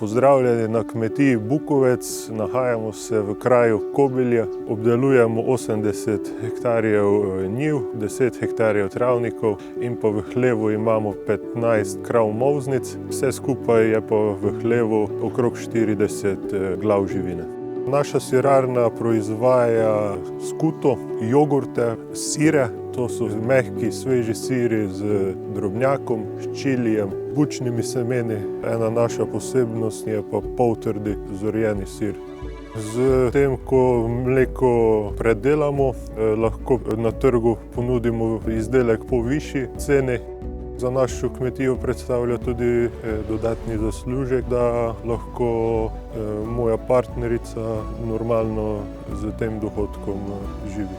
Pozdravljeni na kmetiji Bukovec, nahajamo se v kraju Kobilje, obdelujemo 80 hektarjev njiv, 10 hektarjev travnikov in pa v hlevu imamo 15 krav molznic, vse skupaj je pa v hlevu okrog 40 glav živine. Naša sirarna proizvaja skuto, jogurte, sire, to so mehki, sveži siri z drobnjakom, s čilijem, bučnimi semeni. Ena naša posebnost je pa poltrdi zorjeni sir. Z tem, ko mleko predelamo, lahko na trgu ponudimo izdelek po višji ceni. Za našo kmetijo predstavlja tudi dodatni zaslužek, da lahko moja partnerica normalno z tem dohodkom živi.